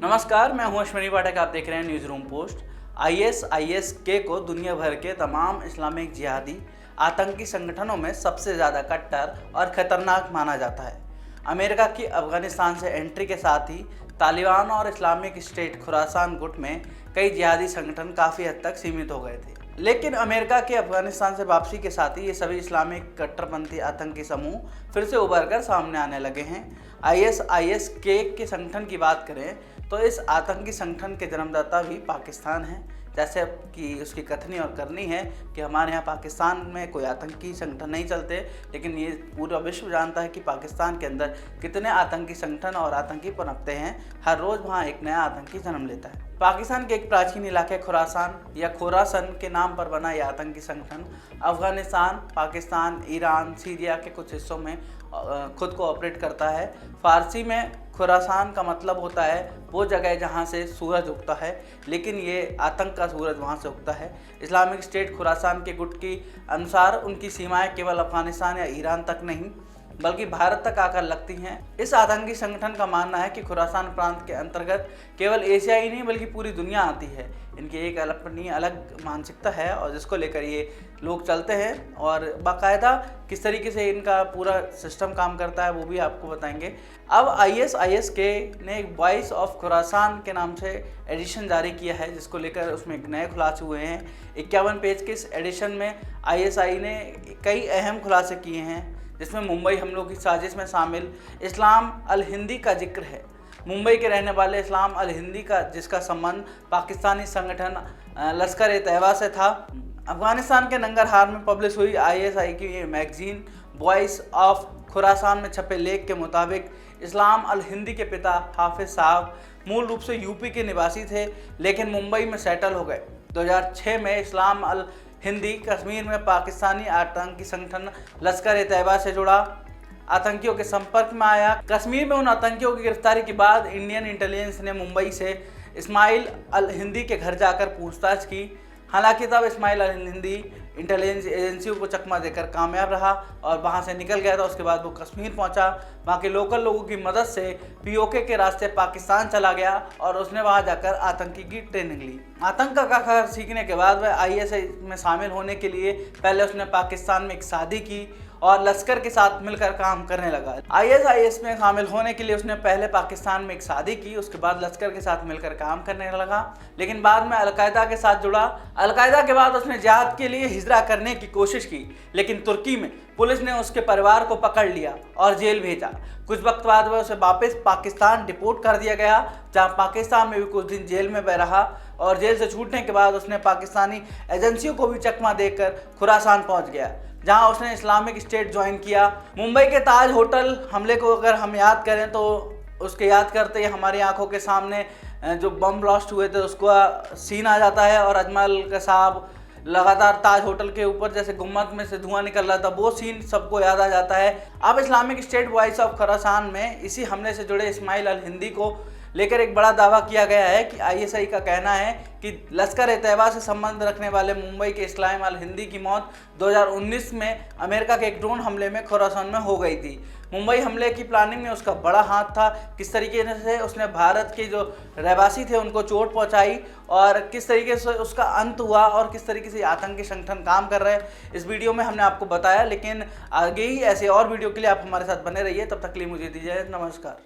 नमस्कार, मैं हूं अश्विनी पाठक। आप देख रहे हैं न्यूज़ रूम पोस्ट। ISIS-K को दुनिया भर के तमाम इस्लामिक जिहादी आतंकी संगठनों में सबसे ज़्यादा कट्टर और ख़तरनाक माना जाता है। अमेरिका की अफगानिस्तान से एंट्री के साथ ही तालिबान और इस्लामिक स्टेट खुरासान गुट में कई जिहादी संगठन काफ़ी हद तक सीमित हो गए थे। लेकिन अमेरिका के अफगानिस्तान से वापसी के साथ ही ये सभी इस्लामिक कट्टरपंथी आतंकी समूह फिर से उभर कर सामने आने लगे हैं। ISIS-K के संगठन की बात करें तो इस आतंकी संगठन के जन्मदाता भी पाकिस्तान है। जैसे कि उसकी कथनी और करनी है कि हमारे यहाँ पाकिस्तान में कोई आतंकी संगठन नहीं चलते, लेकिन ये पूरा विश्व जानता है कि पाकिस्तान के अंदर कितने आतंकी संगठन और आतंकी पनपते हैं। हर रोज़ वहाँ एक नया आतंकी जन्म लेता है। पाकिस्तान के एक प्राचीन इलाके खुरासान या खोरासन के नाम पर बना यह आतंकी संगठन अफगानिस्तान, पाकिस्तान, ईरान, सीरिया के कुछ हिस्सों में खुद को ऑपरेट करता है। फारसी में खुरासान का मतलब होता है वो जगह जहाँ से सूरज उगता है, लेकिन ये आतंक का सूरज वहाँ से उगता है। इस्लामिक स्टेट खुरासान के गुट की अनुसार उनकी सीमाएं केवल अफगानिस्तान या ईरान तक नहीं बल्कि भारत तक आकर लगती हैं। इस आतंकी संगठन का मानना है कि खुरासान प्रांत के अंतर्गत केवल एशिया ही नहीं बल्कि पूरी दुनिया आती है। इनकी एक अपनी अलग मानसिकता है और जिसको लेकर ये लोग चलते हैं, और बाकायदा किस तरीके से इनका पूरा सिस्टम काम करता है वो भी आपको बताएंगे। अब ISIS-K ने एक वॉइस ऑफ खुरासान के नाम से एडिशन जारी किया है, जिसको लेकर उसमें नए खुलासे हुए हैं। 51 पेज के इस एडिशन में ISI ने कई अहम खुलासे किए हैं, जिसमें मुंबई हमलों की साजिश में शामिल इस्लाम अल हिंदी का जिक्र है। मुंबई के रहने वाले इस्लाम अल हिंदी का जिसका संबंध पाकिस्तानी संगठन लश्कर-ए-तैयबा से था। अफगानिस्तान के नंगरहार में पब्लिश हुई ISI की ये मैगजीन वॉइस ऑफ खुरासान में छपे लेख के मुताबिक इस्लाम अल हिंदी के पिता हाफिज साहब मूल रूप से यूपी के निवासी थे, लेकिन मुंबई में सेटल हो गए। 2006 में इस्लाम अल हिंदी कश्मीर में पाकिस्तानी आतंकी संगठन लश्कर-ए-तैयबा से जुड़ा, आतंकियों के संपर्क में आया। कश्मीर में उन आतंकियों की गिरफ्तारी के बाद इंडियन इंटेलिजेंस ने मुंबई से इस्माइल अल हिंदी के घर जाकर पूछताछ की। हालांकि तब इस्माइल अल हिंदी इंटेलिजेंस एजेंसियों को चकमा देकर कामयाब रहा और वहां से निकल गया था। उसके बाद वो कश्मीर पहुंचा, वहां के लोकल लोगों की मदद से POK के रास्ते पाकिस्तान चला गया और उसने वहां जाकर आतंकी की ट्रेनिंग ली। आतंक का खार सीखने के बाद वह ISI में शामिल होने के लिए पहले उसने पाकिस्तान में एक शादी की और लश्कर के साथ मिलकर काम करने लगा। ISIS में शामिल होने के लिए उसने पहले पाकिस्तान में एक शादी की, उसके बाद लश्कर के साथ मिलकर काम करने लगा, लेकिन बाद में अलकायदा के साथ जुड़ा। अलकायदा के बाद उसने जिहाद के लिए हिजरा करने की कोशिश की, लेकिन तुर्की में पुलिस ने उसके परिवार को पकड़ लिया और जेल भेजा। कुछ वक्त बाद वह उसे वापस पाकिस्तान डिपोर्ट कर दिया गया, जहां पाकिस्तान में भी कुछ दिन जेल में रहा और जेल से छूटने के बाद उसने पाकिस्तानी एजेंसियों को भी चकमा देकर खुरासान पहुंच गया, जहां उसने इस्लामिक स्टेट ज्वाइन किया। मुंबई के ताज होटल हमले को अगर हम याद करें तो उसके याद करते ही हमारी आंखों के सामने जो बम ब्लास्ट हुए थे उसका सीन आ जाता है, और अजमल कसाब लगातार ताज होटल के ऊपर जैसे गुम्मद में से धुआं निकल रहा था, वो सीन सबको याद आ जाता है। अब Islamic state voice of Khorasan में इसी हमले से जुड़े इस्माइल अल हिंदी को लेकर एक बड़ा दावा किया गया है कि ISI का कहना है कि लश्कर-ए-तैयबा से संबंध रखने वाले मुंबई के इस्लाम अल हिंदी की मौत 2019 में अमेरिका के एक ड्रोन हमले में खुरासान में हो गई थी। मुंबई हमले की प्लानिंग में उसका बड़ा हाथ था। किस तरीके से उसने भारत के जो रहवासी थे उनको चोट पहुंचाई और किस तरीके से उसका अंत हुआ और किस तरीके से आतंकी संगठन काम कर रहे हैं, इस वीडियो में हमने आपको बताया। लेकिन आगे ही ऐसे और वीडियो के लिए आप हमारे साथ बने रहिए। तब तक के लिए मुझे दीजिए नमस्कार।